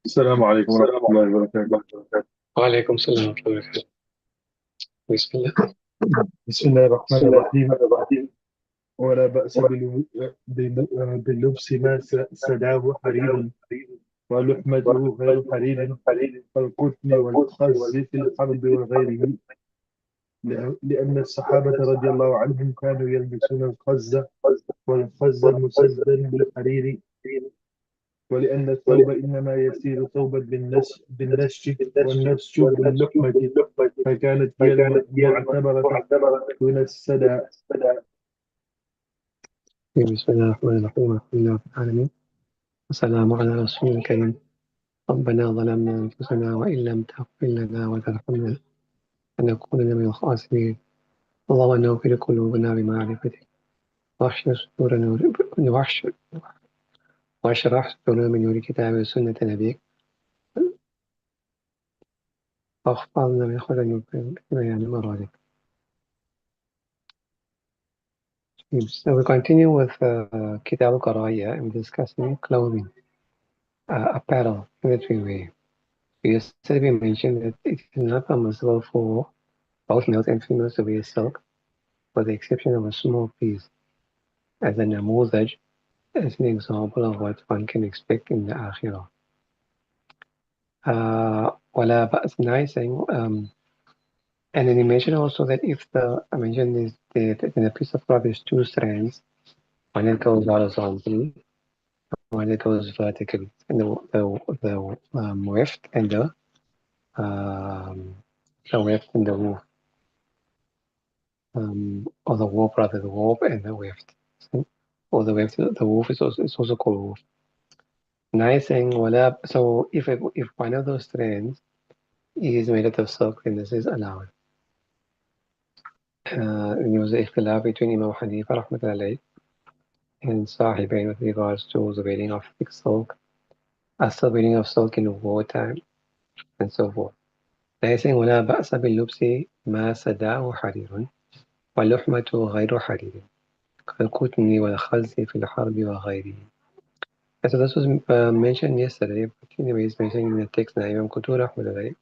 السلام عليكم ورحمة الله وبركاته. وعليكم السلام ورحمة الله وبركاته. بسم الله. بسم الله الرحمن الرحيم. ولا بأس باللبس ما سداه حرير ولحمته غير حرير كالقطن والخز في الحرب وغيره، لأن الصحابة رضي الله عنهم كانوا يلبسون الخز والخز مسدا بالحرير، ولأن الثوب إنما يسير ثوبا بالنسج والنسج باللحمة، فكانت هي المعتبرة دون السدى. بسم الله الرحمن الرحيم. الحمد لله رب العالمين، والسلام على رسول الكريم. ربنا ظلمنا أنفسنا وإن لم تغفر لنا وترحمنا لنكونن من الخاسرين. اللهم نوّر قلوبنا بمعرفتك واحشر صدورنا واشرح صدورنا من نور كتاب وسنة نبيك، واحفظنا من خلل ببيان مرادك. So we continue with Kitab al-Qara'iyah and discussing clothing, apparel that we wear. Yesterday we mentioned that it is not permissible for both males and females to wear silk, with the exception of a small piece, as a namuzaj, as an example of what one can expect in the Akhirah. Wala ba'as saying, and then he mentioned also that if I mentioned is that in a piece of cloth there's two strands, one that goes horizontally, one that goes vertically, and the weft and the weft and the woof. Or the warp rather, the warp and the weft. Or the weft, the woof is also called woof. Nice saying, so if one of those strands is made out of silk, then this is allowed. And there was a ikhtilaf between Imam Hanifa rahmatullahi and Sahibain with regards to the wearing of thick silk, the wearing of silk in wartime, and so forth. Nice saying, ولا بأس باللبس ما سداه حرير ولحمة غير حرير كالقطن والخز في الحرب وغيره. So this was mentioned yesterday, but anyways, mentioned in the text now. Imam Qutur rahmatullahi,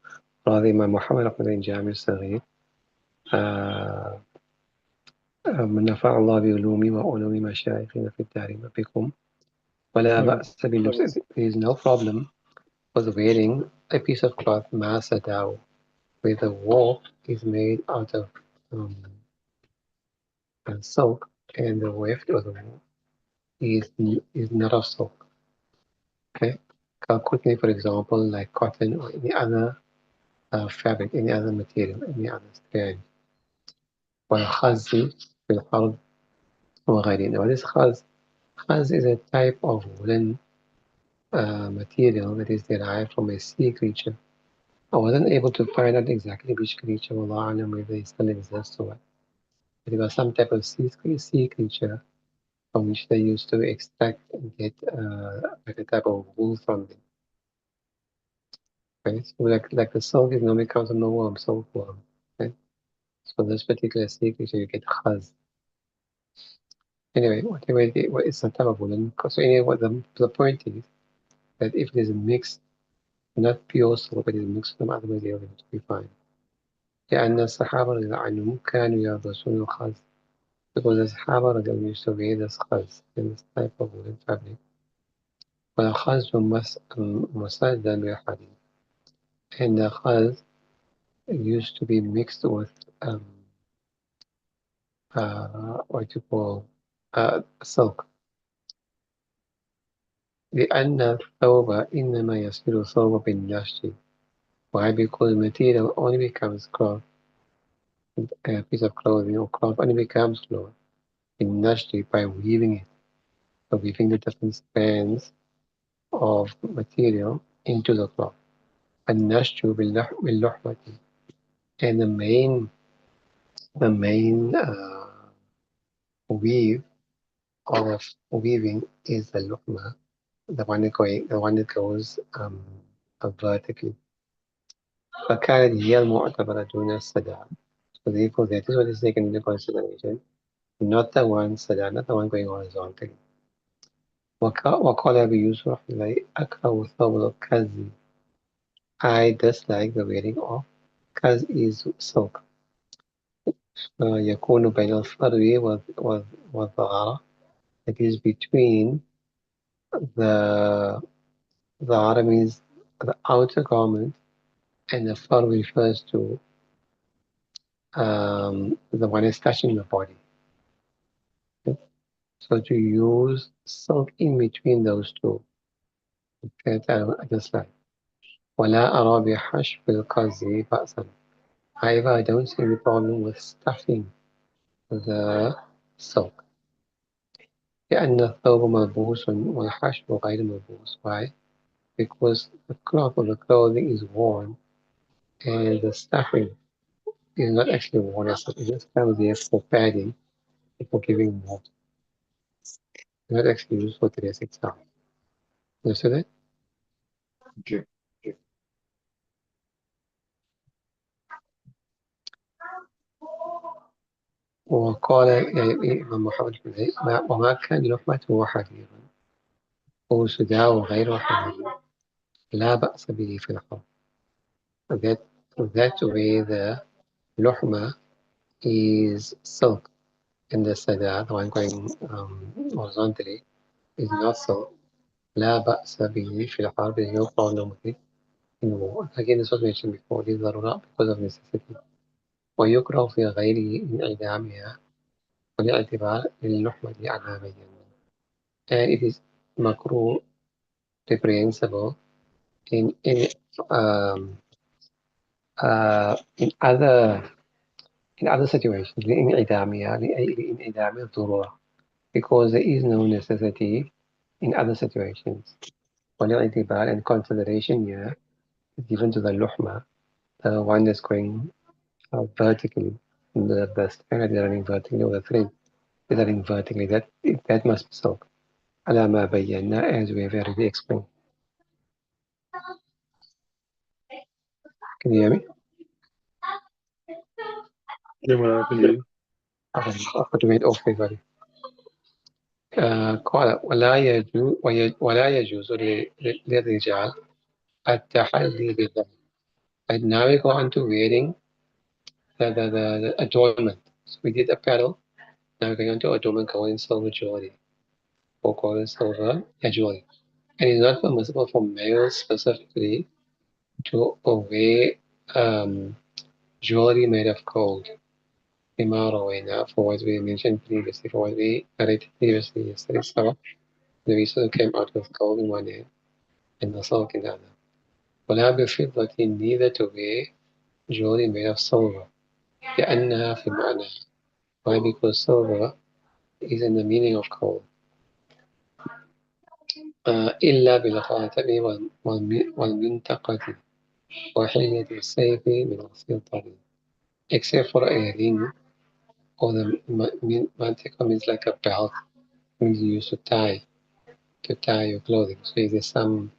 rather Imam Muhammad rahmatullahi in Jami al-Saghir, من نفع الله بعلومي وعلوم مشايخنا في الدارين بكم ولا بأس باللبس. There is no problem with wearing a piece of cloth ما سداه, where the warp is made out of silk and the weft or the warp is not of silk. Okay, Kalkutni, for example, like cotton or any other fabric, any other material, any other strand. والخز في الحرب وغيره. Now, what is khaz? Khaz is a type of woolen material that is derived from a sea creature. I wasn't able to find out exactly which creature, Allah Alam, whether it still exists or what. But it was some type of sea creature from which they used to extract and get like a type of wool from them. Right? So like the silk is normally comes from the worm, silkworm. Right? So this particular sea creature, you get khaz. Anyway, whatever it's a type of woolen. So anyway, what the point is that if there's a mix not pure silver, but it's mixed with some other material to be fine. لأن الصحابة رضي الله عنهم كانوا يلبسون الخز, because the Sahaba رضي الله used to wear this khaz, this type of woolen fabric. والخز مسدًا بالحديد, and the khaz used to be mixed with what you call silk. لأن الثوب إنما يصير ثوب بالنسج. Why? Because material only becomes cloth, a piece of clothing or cloth only becomes cloth بالنسج by weaving it, by weaving the different strands of material into the cloth. النسج باللحمة, and the main weave of weaving is the luhma, the one that goes vertically. فكانت هي المعتبرة دون السداد. So therefore, that is what is taken into consideration, not the one sadar, not the one going horizontally. وقال أبي يوسف رحمه الله أكره ثوب الكز. I dislike the wearing of kaz is silk. يكون بين الفرو والظهر, it is between the zahara means the outer garment, and the fur refers to the one is touching the body. Okay? So to use silk in between those two, that I dislike. ولا أرى بحشو القز بأسا. However, I don't see any problem with stuffing the silk. لأن الثوب ملبوس والحشو غير ملبوس. Why? Because the cloth of the clothing is worn, and the stuffing is not actually worn as such. It just comes there for padding, for giving warmth. It's not actually used for dress itself. You see that? Okay. وقال الإمام محمد بن زيد وما كان لحمته حريرا أو سداء غير حرير لا بأس به في الحرب. That that way the luhma is silk, and the sada, the one going horizontally, is not silk. لا بأس به في الحرب, there is no problem with it in war. Again, this was mentioned before, these are not because of necessity. ويكره في غيره من إعدامها والاعتبار للحمة على بينه. And it is makruh, reprehensible in um, in other situations, لإنعدام الضرورة, because there is no necessity in other situations. والاعتبار and consideration here is given to the luhma, the one that's going vertically, the strand is running vertically, or the thread is running vertically. That must be so. على ما بينا, as we have already explained. Can you hear me? Yeah, I can hear you. Okay, I've got to wait off everybody. قال ولا يجوز للرجال التحلي بالذهب. And now we go on to wearing the adornment. So we did apparel. Now we're going on to adornment, calling silver jewelry, or calling silver jewelry. And it's not permissible for males specifically to wear jewelry made of gold. For what we mentioned previously, for what we narrated previously yesterday. So the reason came out with gold in one hand and the silk in the other. ولا بفضة, neither to wear jewelry made of silver. لأنها في معنى. Why? Because silver is in the meaning of gold. إلا بالخاتم والمنطقة وحلية السيف من الفضة. Except for a ring, or the manteca means like a belt, means you use to tie your clothing. So if there's some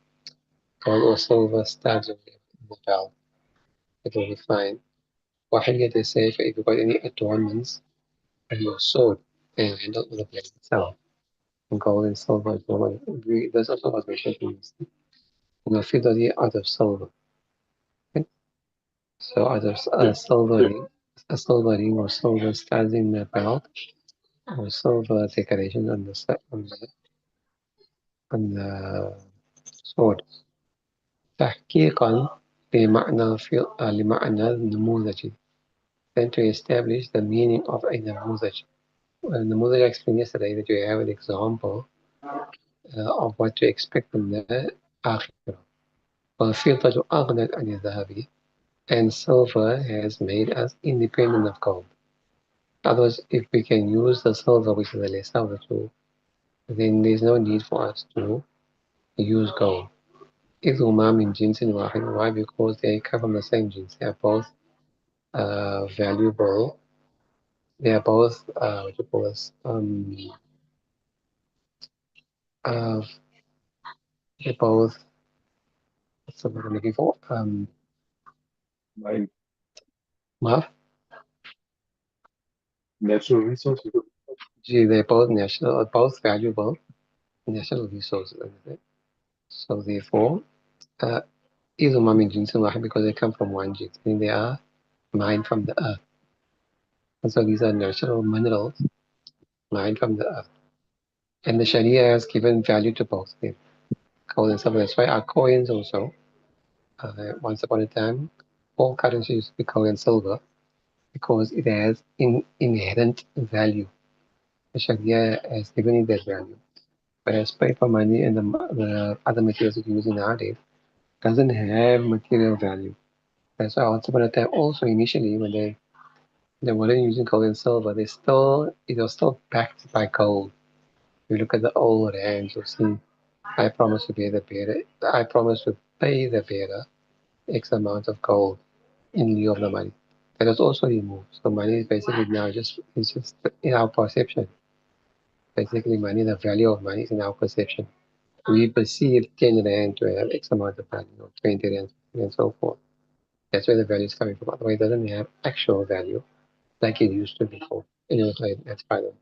gold or silver studs in the belt, it will be fine. وحلية السيف, if you've got any adornments on your sword and handle of the blade itself, and gold and silver is normal. There's also what we should use. والفضة out of silver. Okay? So out of Yeah. a silver ring or silver studs in the belt, or silver decoration on the sword. تحقيقا لمعنى النموذجي. Then to establish the meaning of a نموذج. النموذج I explained yesterday that you have an example of what to expect from the آخرة. والفضة أغنت عن الذهب, and silver has made us independent of gold. Otherwise, if we can use the silver, which is the lesser of the two, then there's no need for us to use gold. إذ هما من جنس واحد. Why? Because they come from the same genes. They are both valuable. They are both what you call this? Uh, they're both, what's the word I'm looking for? My Math. natural resources. Gee, they're both valuable national resources. So therefore, uh, إذ هما من جنس واحد, because they come from one gene. I mean, they are mined from the earth. And so these are natural minerals mined from the earth. And the Sharia has given value to both of them. Gold and silver. That's why our coins also, once upon a time, all currency used to be gold and silver because it has inherent value. The Sharia has given it that value. Whereas paper money and the other materials that you use nowadays doesn't have material value. That's why once upon a time also initially when they weren't using gold and silver, it was still backed by gold. If you look at the old rands, you'll see I promise to pay the bearer. I promise to pay the bearer X amount of gold in lieu of the money. That is also removed. So money is basically now it's just in our perception. Basically, money, the value of money is in our perception. We perceive 10 rand to have X amount of value, or 20 rand, and so forth. That's where the value is coming from. Otherwise, it doesn't have actual value like it used to before. Anyway, that's fine.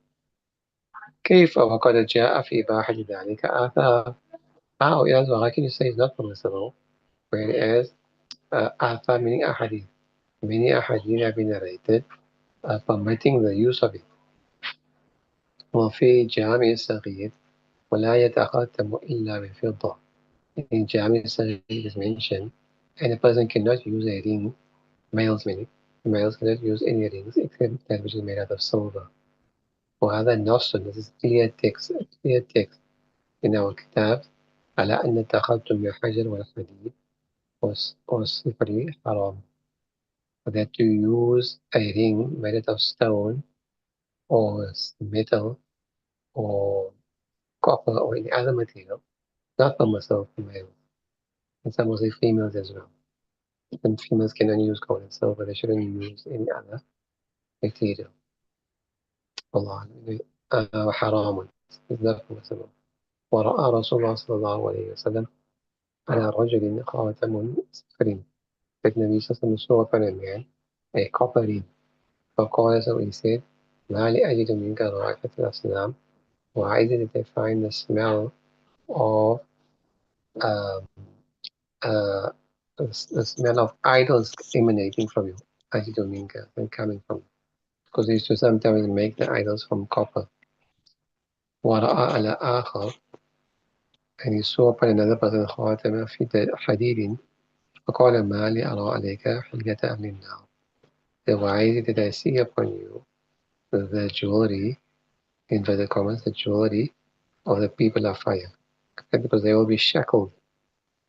كيف وقد جاء في إباحة ذلك آثار. How else, how can you say it's not permissible? Whereas آثار meaning أحاديث. Many أحاديث have been narrated permitting the use of it. وفي جامع صغير ولا يتختم إلا بالفضة. In Jami Sahih is mentioned, and a person cannot use a ring, males meaning, males cannot use any rings except that which is made out of silver. وهذا نص, this is clear text in our kitab على أن التخلطم بالحجر والحديد والصفر حرام. That to use a ring made out of stone or metal or copper or any other material, not permissible for males, and some mostly females as well. And females can only use gold and silver, they shouldn't use any other material. Allah, حرام, is not permissible. ورأى رسول الله صلى الله عليه وسلم على رجل خاتم صفر. The Nabi Sallallahu saw upon a man a copper ring. فقال, so he said, ما لي أجد منك رائحة الأصنام. Why did they find the smell of um, the smell of idols emanating from you? أجد منك, and coming from you. Because they used to sometimes make the idols from copper. ورأى على آخر, and he saw upon another person خاتم في حديد. فقال ما لي أرى عليك حلية أهل النار. Then why did I see upon you the jewelry, inverted commas, the jewelry of the people of fire? Okay, because they will be shackled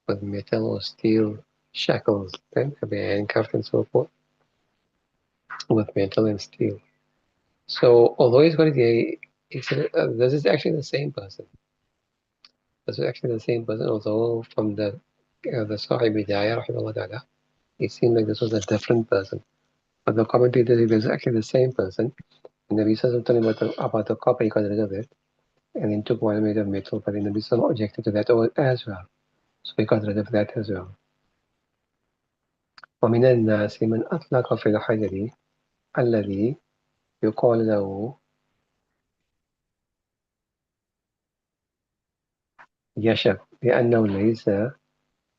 with metal or steel shackles, okay? They'll be handcuffed and so forth with metal and steel. So although he's going to be, this is actually the same person. This is actually the same person, although from the Sahih Hidaayah, rahimahullah ta'ala, it seemed like this was a different person. But the commentator said it was actually the same person. And the research was telling about the copper, he got rid of it, and then took one made of metal, but then the research objected to that as well. So he got rid of that as well. ومن الناس من أطلق في الحجر الذي يقال له يشب لأنه ليس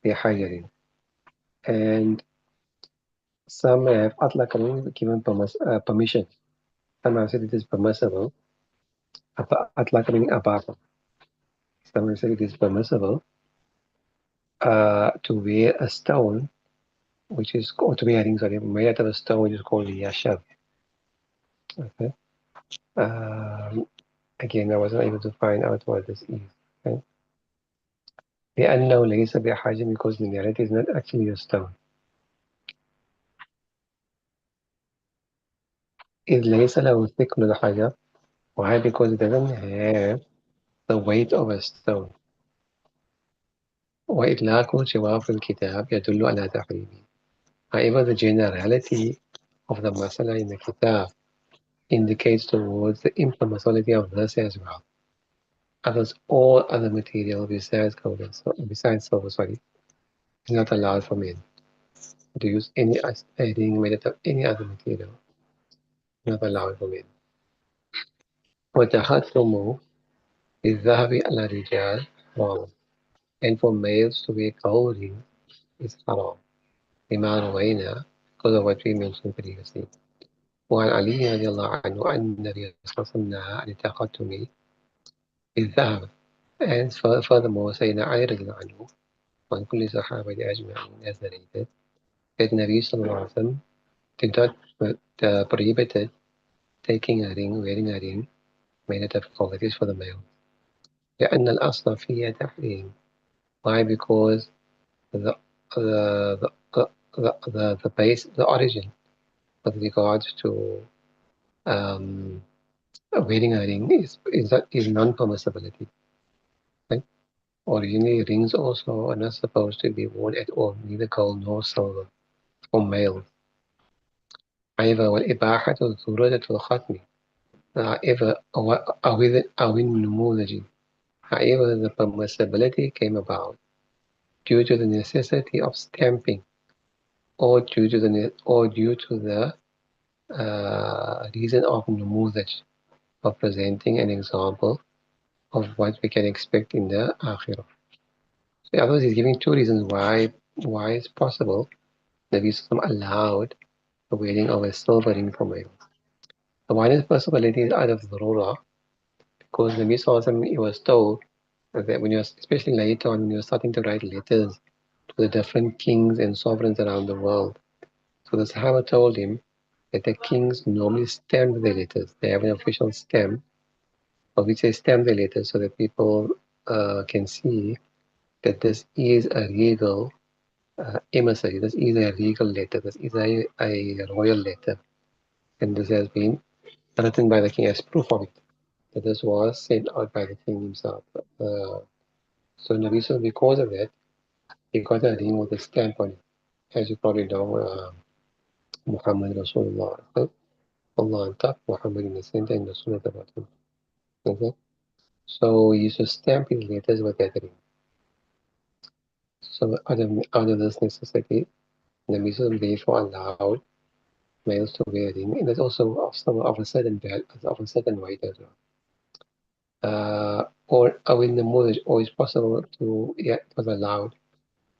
بحجر. And some have أطلق meaning given permission. Some have said it is permissible. أطلق meaning أباحة. Some have said it is permissible to wear a stone, which is, or to wear a ring, sorry, made out of a stone which is called the yashab. Okay. Um, Again, I wasn't able to find out what this is. Okay. لأنه ليس بحاجة, because in reality is not actually a stone. إذ ليس له ثقل الحجر. Why? Because it doesn't have the weight of a stone. وإطلاق جواب الكتاب يدل على تحريمه. However, the generality of the masala in the kitab indicates towards the impermissibility of this as well. Others, all other material besides gold, besides silver, sorry, is not allowed for men to use any ring made out of any other material. Not allowed for men. وتختم بالذهب على الرجال حرام. And for males to wear gold ring is haram. لما روينا, because of what we mentioned previously. وعن علي رضي الله عنه أن النبي صلى الله عليه وسلم نهى عن التختم بالذهب. And furthermore, Sayyidina Ali رضي الله عنه وعن كل صحابة أجمعين has narrated that Nabi sallallahu alaihi wasallam did not prohibited taking a ring, wearing a ring made out of gold. It is for the male. لأن الأصل فيها تحريم. Why? Because the the the base, the origin with regards to um, wearing a ring is non-permissibility. Right? Originally, rings also are not supposed to be worn at all, neither gold nor silver, for males. However, والإباحة ضرورة الختم. However, أو النموذج. However, the permissibility came about due to the necessity of stamping, or due to the reason of numuzaj, of presenting an example of what we can expect in the akhirah. So in other words, he's giving two reasons why it's possible that we allowed the wearing of a silver ring for males. The one is possibility is out of Zarura, because Nabi Sallallahu he was told that when you're, especially later on, when you're starting to write letters to the different kings and sovereigns around the world. So the Sahaba told him that the kings normally stamp their letters. They have an official stamp, of which they stamp their letters so that people can see that this is a legal emissary, this is a legal letter, this is a royal letter, and this has been written by the king as proof of it, that this was sent out by the king himself. So Nabi Sallallahu, because of that, he got a ring with a stamp on it. As you probably know, Muhammad Rasulullah, Allah on top, Muhammad in the center, and Rasul at the bottom. Okay? So he used to stamp his letters with that ring. So out of this necessity, Nabi Sallallahu therefore allowed males to wear a ring, and it's also of a certain value, of a certain weight as well. Or in the knowledge, or it's possible to, yeah, it was allowed.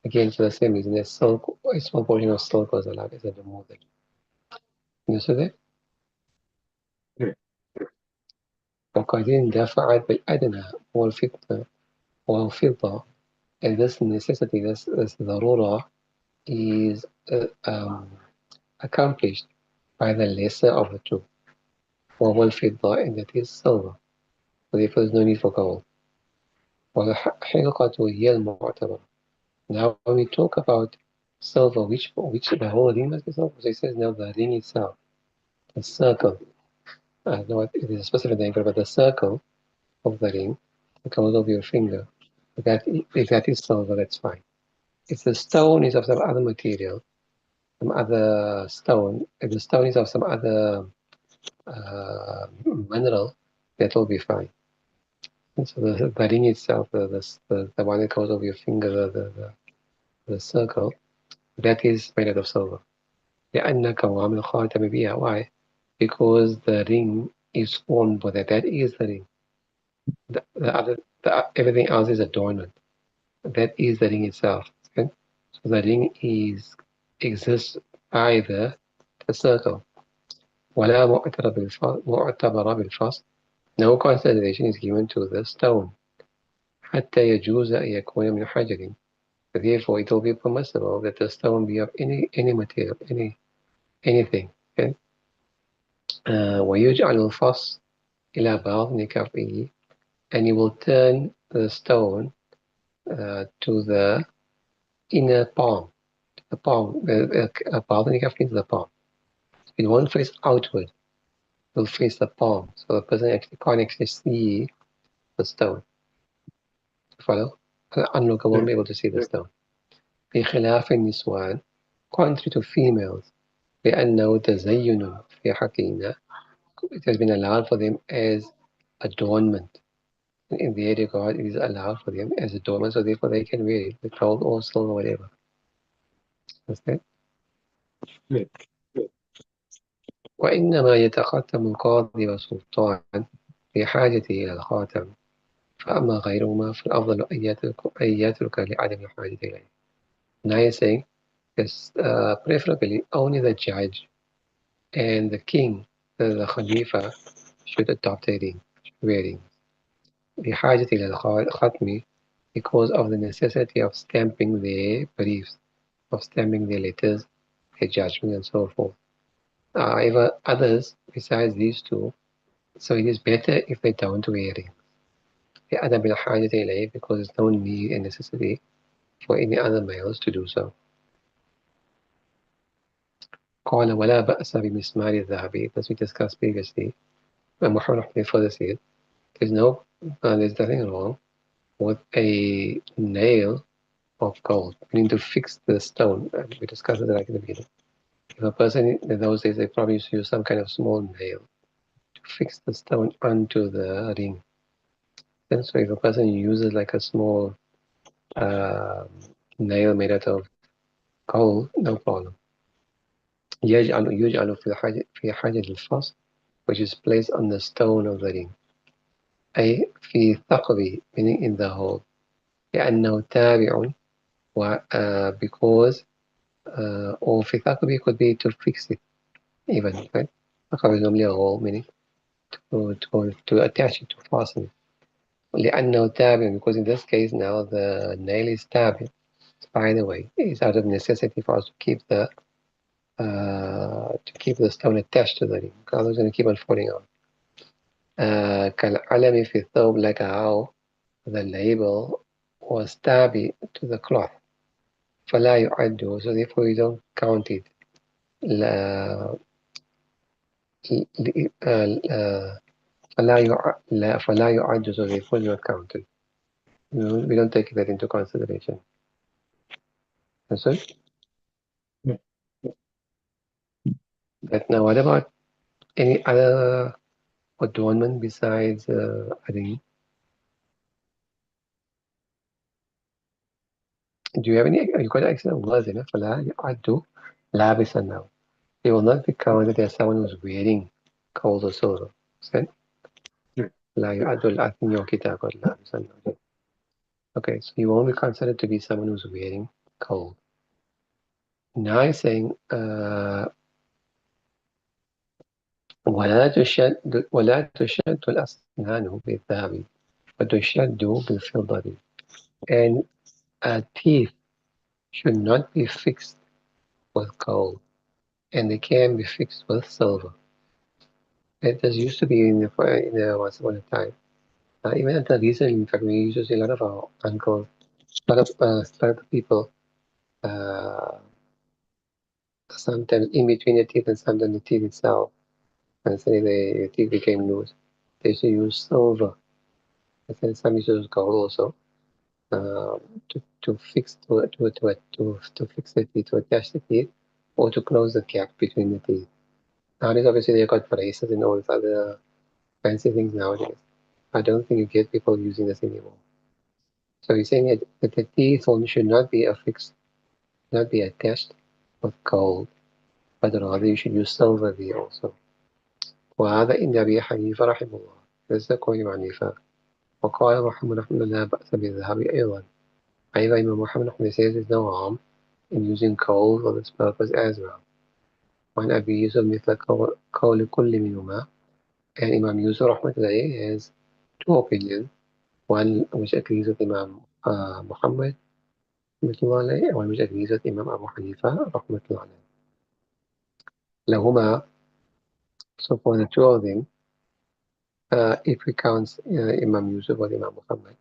Again, for the same reason, a small portion of silk was allowed as a knowledge. You see that? Okay. وقد دفعت بالأدنى والفضة, and this necessity, this ضرورة, is accomplished by the lesser of the two. وهو الفضة, and that is silver. So therefore, there's no need for gold. والحلقة هي المعتبر. Now, when we talk about silver, which the whole ring must be silver. So it says now the ring itself, the circle. I don't know what it is a specific name for it, but the circle of the ring that comes over your finger. If that is silver, that's fine. If the stone is of some other material, some other stone, if the stone is of some other mineral, that will be fine. And so the ring itself, the one that goes over your finger, the circle, that is made out of silver. لأنك وعمل خاتم بها. Why? Because the ring is formed with that. That is the ring. Everything else is adornment. That is the ring itself. Okay? So the ring exists by the circle. ولا معتبر بالفصل. No consideration is given to the stone. حتى يجوز أن يكون من حجر. Therefore, it will be permissible that the stone be of any material, anything. Okay? ويجعل الفص إلى باطن كفه, and you will turn the stone to the inner palm. The palm, باطن كفه is the palm. It won't face outward. It will face the palm, so the person actually can't actually see the stone. Follow? The onlooker won't be able to see the stone. بخلاف النسوان, contrary to females, بأنه تزين في حقنا, it has been allowed for them as adornment. In the area of God, it is allowed for them as adornment, so therefore they can wear it with gold or silver or whatever. Understand? وإنما يتختم القاضي والسلطان بحاجته إلى الخاتم، فأما غيرهما فالأفضل أن يترك لعدم الحاجة إليه. Now you're saying, yes, preferably only the judge and the king, the Khalifa, should adopt a ring, wearing. بحاجة إلى الختم, because of the necessity of stamping their briefs, of stamping their letters, their judgment, and so forth. However, others besides these two, so it is better if they don't wear rings. لعدم الحاجة إليه, because there's no need and necessity for any other males to do so. قال ولا بأس بمسمار الذهب, as we discussed previously. And Muhammad further said, there's nothing wrong with a nail of gold, meaning to fix the stone. We discussed it right in the beginning. If a person in those days, they probably used to use some kind of small nail to fix the stone onto the ring. And so if a person uses like a small nail made out of gold, no problem. يجعل في حاجة الفصل, which is placed on the stone of the ring. أي في ثقبه, meaning in the hole. لأنه تابع, because or في ثقبه could be to fix it even, right? ثقب is normally a hole, meaning to attach it, to fasten it. لأنه تابع, because in this case now the nail is تابع. By the way, it's out of necessity for us to keep the stone attached to the ring, because otherwise it's going to keep on falling out. كالعلم في الثوب, like how the label was tabi to the cloth. فلا يعد, so therefore we don't count it. فلا يعد, so therefore not counted. We don't take that into consideration. Understood? But now, what about any other adornment besides a ring? Do you have any? You got excellent words in it. فلا يعد لابسا now. It will not be counted as someone who's wearing gold or silver. Understand? لا يعد الأثني كتاب لابسا. Okay, so you won't be considered to be someone who's wearing gold. Now he's saying, ولا تشد الأسنان بالذهب وتشد بالفضة. And teeth should not be fixed with gold, and they can be fixed with silver. It does used to be in the once upon a time. Even until recently, in fact, we used to see a lot of our uncles, a lot of people, sometimes in between the teeth and sometimes the teeth itself, and say the teeth became loose. They used to use silver. And then some used to use gold also, to fix to fix the teeth, to attach the teeth, or to close the gap between the teeth. Nowadays, obviously, they've got braces and all these other fancy things nowadays. I don't think you get people using this anymore. So he's saying that the teeth should not be affixed, not be attached with gold, but rather you should use silver there also. وهذا عند أبي حنيفة رحمه الله. This is according to Hanifa. وقال محمد رحمه الله لا بأس بالذهب أيضا. أيضا Imam Muhammad says there's no harm in using coal for this purpose as well. وعن أبي يوسف مثل قول كل منهما. And Imam Yusuf rahmatullahi has two opinions, one which agrees with Imam Muhammad rahmatullahi, and one which agrees with Imam Abu Hanifa rahmatullahi. لهما, so for the two of them, if we count Imam Yusuf or Imam Muhammad,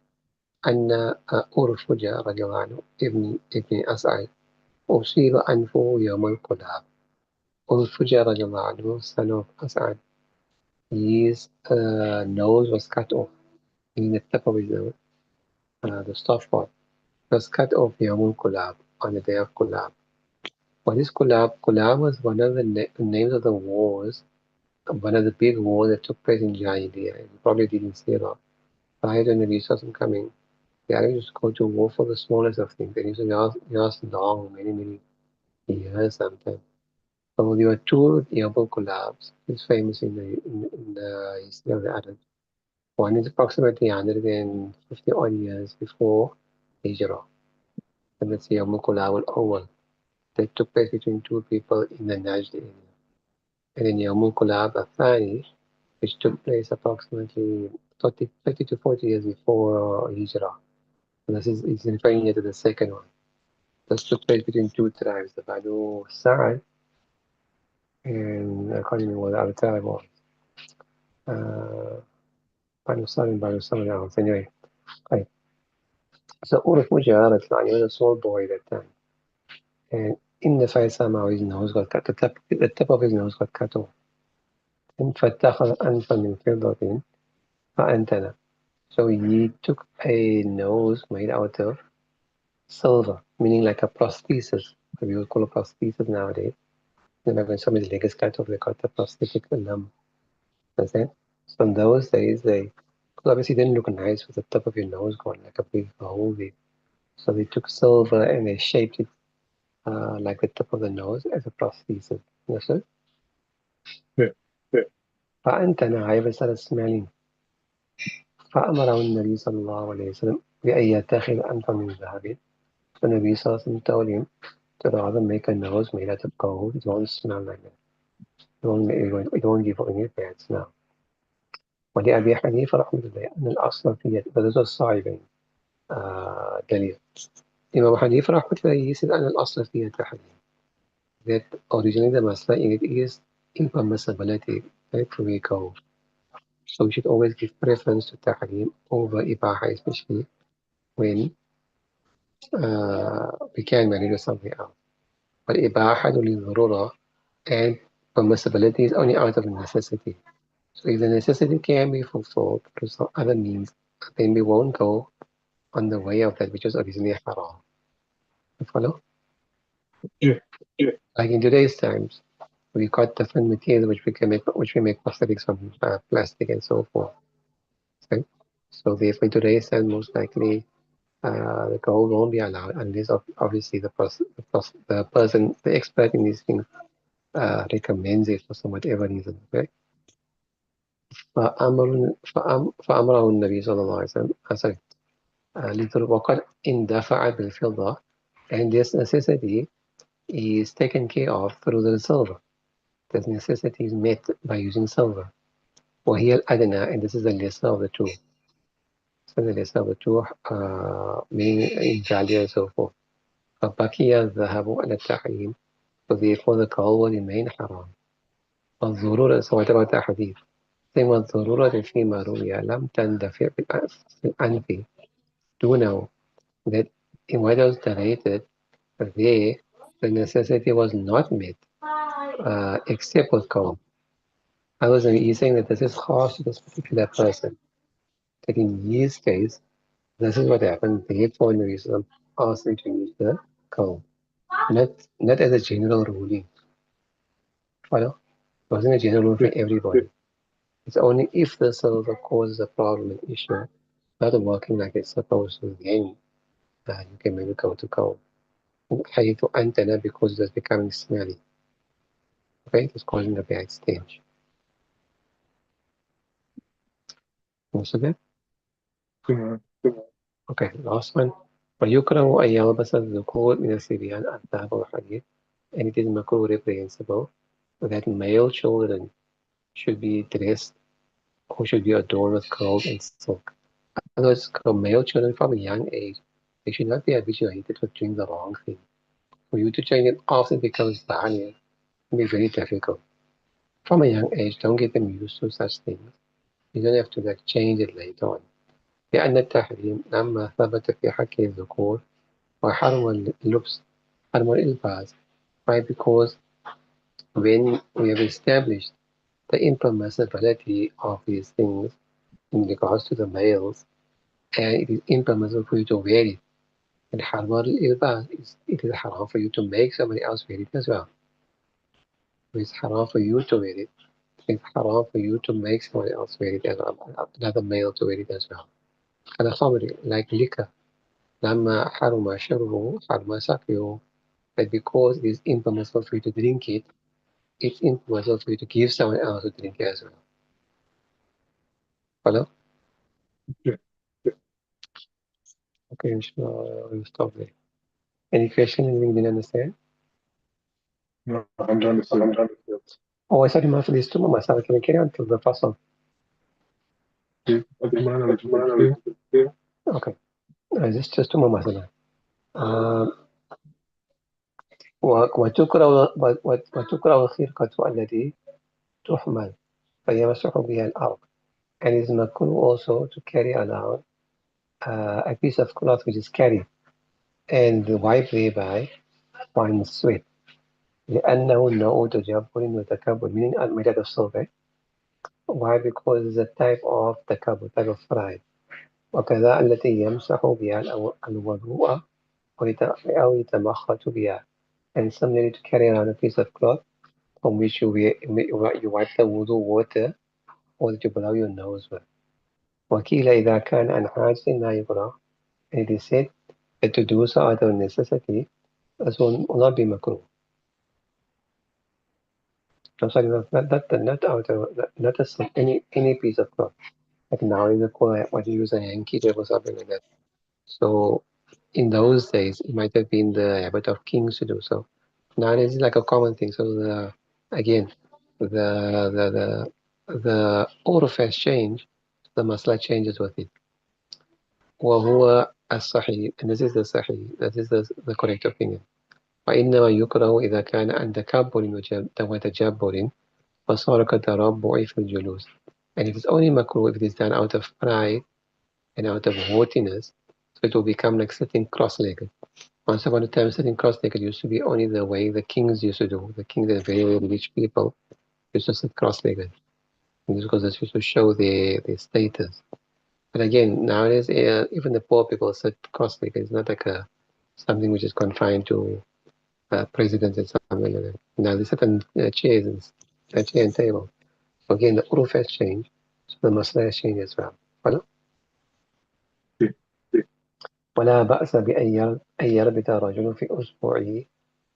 أن أرفج رضي الله عنه ابن أسعد أصيب أنفه يوم القلاب. أرفج رضي الله عنه, son of As'ad, his nose was cut off, in the tip of his nose, the soft part was cut off Yawmul Kulab, on the day of Kulab. What is Kulab? Kulab was one of the names of the wars, one of the big wars that took place in Jahiliyyah. You probably didn't see it all. Prior to the Nabi coming, they used to go to war for the smallest of things. They used to last long, many years sometimes. So there were two Yawmul Kulabs. It's famous in the history of the Arabs. One is approximately 150 odd years before Hijrah, and that's Yawmul Kulab al-Awwal. That took place between two people in the Najd area. And then Yawmul Kulab al-Thani, which took place approximately 30 to 40 years before Hijrah. And this is referring here to the second one. This took place between two tribes, the Banu Sa'ad, and I can't remember what the other tribe was. Banu Sa'ad and Banu someone else. Anyway, right. So Uruf Mujar, he was a small boy at that time. And in the fight somehow his nose got cut, the tip of his nose got cut off. فاتخذ أنفا من فضة فأنتن. So he took a nose made out of silver, meaning like a prosthesis. We would call a prosthesis nowadays. When somebody's leg is cut off, they got the prosthetic limb. Understand? So in those days, they obviously didn't look nice with the tip of your nose gone, like a big hole there. So they took silver and they shaped it like the tip of the nose as a prosthesis. Understood? Yeah. فأنتن, however, started smelling. فأمره النبي صلى الله عليه وسلم بأن يتخذ أنفا من ذهب. So Nabi Sallallahu Alaihi Wasallam told him to rather make a nose made out of gold. It won't smell like that. It won't give any bad smell. ولأبي حنيفة رحمة الله أن الأصل في but this was صعب دليل. Imam Hanifa رحمة الله, he said أن الأصل في التحريم, that originally the masla in it is impermissibility, right, for we go. So we should always give preference to tahrim over ibaha, especially when we can marry to something else. But ibaha lil and permissibility is only out of necessity. So if the necessity can be fulfilled through some other means, then we won't go on the way of that which was originally haram. You follow? Yeah. Like in today's times, we've got different materials which we make prosthetics from plastic and so forth. Right? So therefore, in today's time, most likely the gold won't be allowed unless obviously the person, the expert in these things, recommends it for some whatever reason. Okay? فأمره النبي صلى الله عليه وسلم sorry وقد اندفع بالفضة, and this necessity is taken care of through the silver. This necessity is met by using silver. وهي الأدنى, and this is the lesser of the two. So the lesser of the two, meaning in value and so forth. فبقي الذهب على التحريم, so therefore the gold will remain haram. والضرورة, so what about the hadith? Saying والضرورة فيما روي لم تندفع في الأنف. Do know that in what was narrated, there the necessity was not met except with gold. I was saying that this is harsh to this particular person. That in his case, this is what happened. Therefore, the reason asked him to use the gold, not as a general ruling. Follow? It wasn't a general rule for Yeah. everybody. It's only if the silver causes a problem, an issue, not working like it's supposed to, then you can maybe go to gold. حيث أنتن, because it was becoming smelly. Okay, it was causing a bad stench. Also good? Yeah. Okay, last one. ويكره أن يلبس الذكور من الصبيان الذهب والحديد, and it is makruh reprehensible that male children should be dressed or should be adorned with gold and silk. In other words, male children from a young age, they should not be habituated with doing the wrong thing. For you to change it after it becomes value can be very difficult. From a young age, don't get them used to such things. You don't have to like change it later on. لأن التحريم لما ثبت في حق الذكور وحرم اللبس حرم الإلباس, right? Because when we have established the impermissibility of these things in regards to the males, and it is impermissible for you to wear it, and haram al-ilbas, it is haram for you to make somebody else wear it as well. It's haram for you to wear it. It's haram for you to make somebody else wear it as well, another male to wear it as well. الخمر, like liquor, لما حرم شربه حرم سقيه, that because it is impermissible for you to drink it, it's impermissible for you to give someone else to drink it as well. Follow? Okay. Okay, we'll stop there. Any question? Anything you didn't understand? No, I'm done with it. Oh, I thought you mentioned these two more masala. Can we carry on till the fasal? Okay. Okay, Moulana, would you continue? Okay. Just two more masala. وتكره الخرقة التي تحمل فيمسح بها الأرض. And it is makruh also to carry around a piece of cloth which is carried and wipe thereby one's sweat. لأنه نوع تجبر وتكبر, meaning made out of silver. Why? Because it's a type of تكبر, type of pride. وكذا التي يمسح بها الوضوء أو يتمخط بها. And similarly to carry around a piece of cloth from which you wipe the wudu water or that you blow your nose with. وقيل إذا كان عن حاجة لا يكره. And it is said that to do so out of necessity as will not be makruh. I'm sorry, not out of not as any piece of cloth. Like now you call it what you use a hanky or something like that. So in those days it might have been the habit of kings to do so. Nowadays it's like a common thing. So again the order has changed, the masla changes with it. وهو الصحيح, and this is the sahih, that is the correct opinion. وإنما يكره إذا كان عن تكبر وتجبر فصار كتربع في الجلوس. And it is only makruh if it is done out of pride and out of haughtiness, so it will become like sitting cross-legged. Once upon a time, sitting cross-legged used to be only the way the kings used to do. The kings and very, very rich people used to sit cross-legged. And this because this used to show their status. But again, nowadays, even the poor people sit cross-legged. It's not like something which is confined to presidents and something like that. Now they sit on chairs and chair and table. So again, the uruf has changed, so the masla has changed as well. Follow? Okay. ولا بأس أن يربط رجل في أصبعه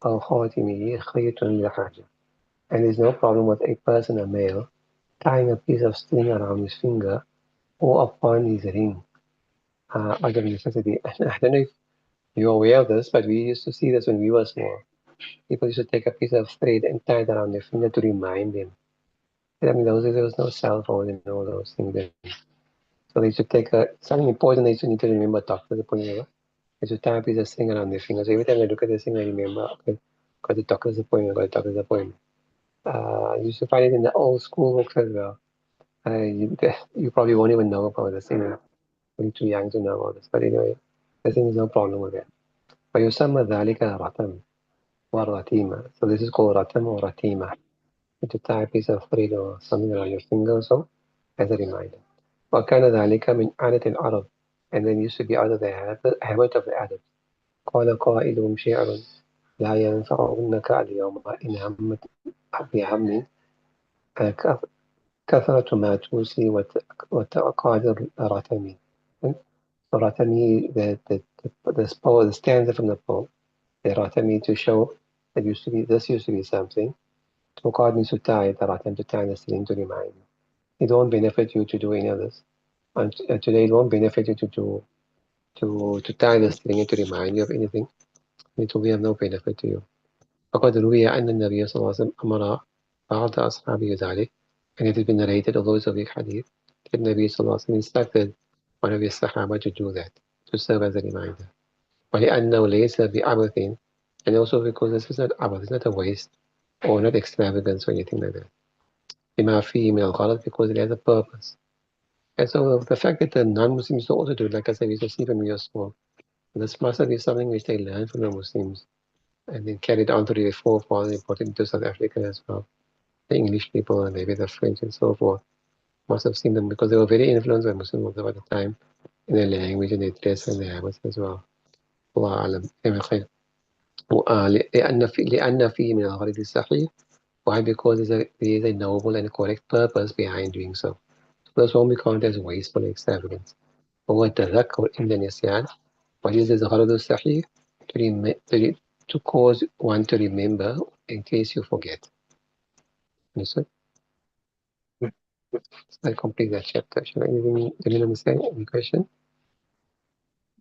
أو خاتمه خيط لحاجة. And there's no problem with a person, a male, tying a piece of string around his finger or upon his ring out of necessity. I don't know if you're aware of this, but we used to see this when we were small. People used to take a piece of thread and tie it around their finger to remind them. I mean, those days there was no cell phone and all those things. Then. So they used to take something important they used to need to remember, doctor's appointment. They used to tie a piece of string around their finger. So every time they look at this thing, they remember, okay, got the doctor's appointment, got the doctor's appointment. You used to find it in the old school books as well. You probably won't even know about this thing. You're too young to know about this. But anyway, I think there's no problem with that. ويسمى ذلك رتم والرتيمة. So this is called ratam or ratima. To tie a piece of thread or something around your finger or so as a reminder. وكان ذلك من عادة العرب. And then used to be out of the habit of the Arabs. قال قائلهم شعر لا ينفعنك اليوم إن همت بعمل كثرة ما توصي وتقادر رتمي. So Ratami, the stanza from the poem, the Ratami to show that this used to be something. To God needs to tie the Ratam to tie the string to remind you. It won't benefit you to do any of this. And today it won't benefit you to do to tie this thing and to remind you of anything, it will be of no benefit to you. فقد روي أن النبي صلى الله عليه وسلم أمر بعض أصحابه ذلك, and it has been narrated, although it's a weak hadith, that Nabi صلى الله عليه وسلم instructed one of his Sahaba to do that, to serve as a reminder. ولأنه ليس بعبث, and also because this is not abath, it's not a waste or not extravagance or anything like that. بما فيه من الغرض, because it has a purpose. And so the fact that the non-Muslims also do it, like I said, we see when we are small, this must be something which they learn from the Muslims and then carried on to the forefathers and brought it into South Africa as well. The English people and maybe the French and so forth must have seen them because they were very influenced by Muslims at the time in their language and their dress and their habits as well. الله أعلم. لأن فيه من الغرض الصحيح, why? Because there is a noble and correct purpose behind doing so. So this won't be counted as wasteful extravagance. هو التذكر عند النسيان. What is the غرض الصحيح? To cause one to remember in case you forget. Understood? I'll complete that chapter. Should I anything understand? Any question?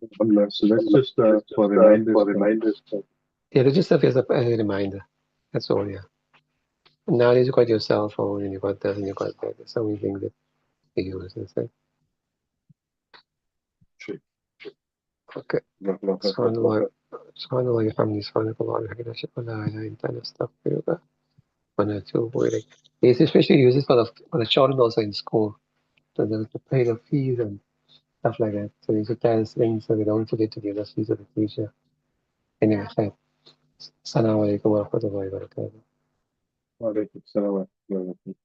So that's just for reminders. Yeah, register as a reminder. That's all, yeah. Nowadays you got your cell phone and you got this and you got that. There's so many things that you use. Understand? Okay. سبحان الله سبحان الله وبحمده سبحانك اللهم وبحمدك أشهد أن لا إله إلا أنت أستغفرك ونتوب إليك. Yes, especially use it for the children also in school. So they to pay the fees and stuff like that. So you should tell us things so they don't forget to give us fees to the teacher. Anyway, khair. Assalamu alaikum wa rahmatullahi wa barakatuh. وعليكم السلام ورحمة الله وبركاته.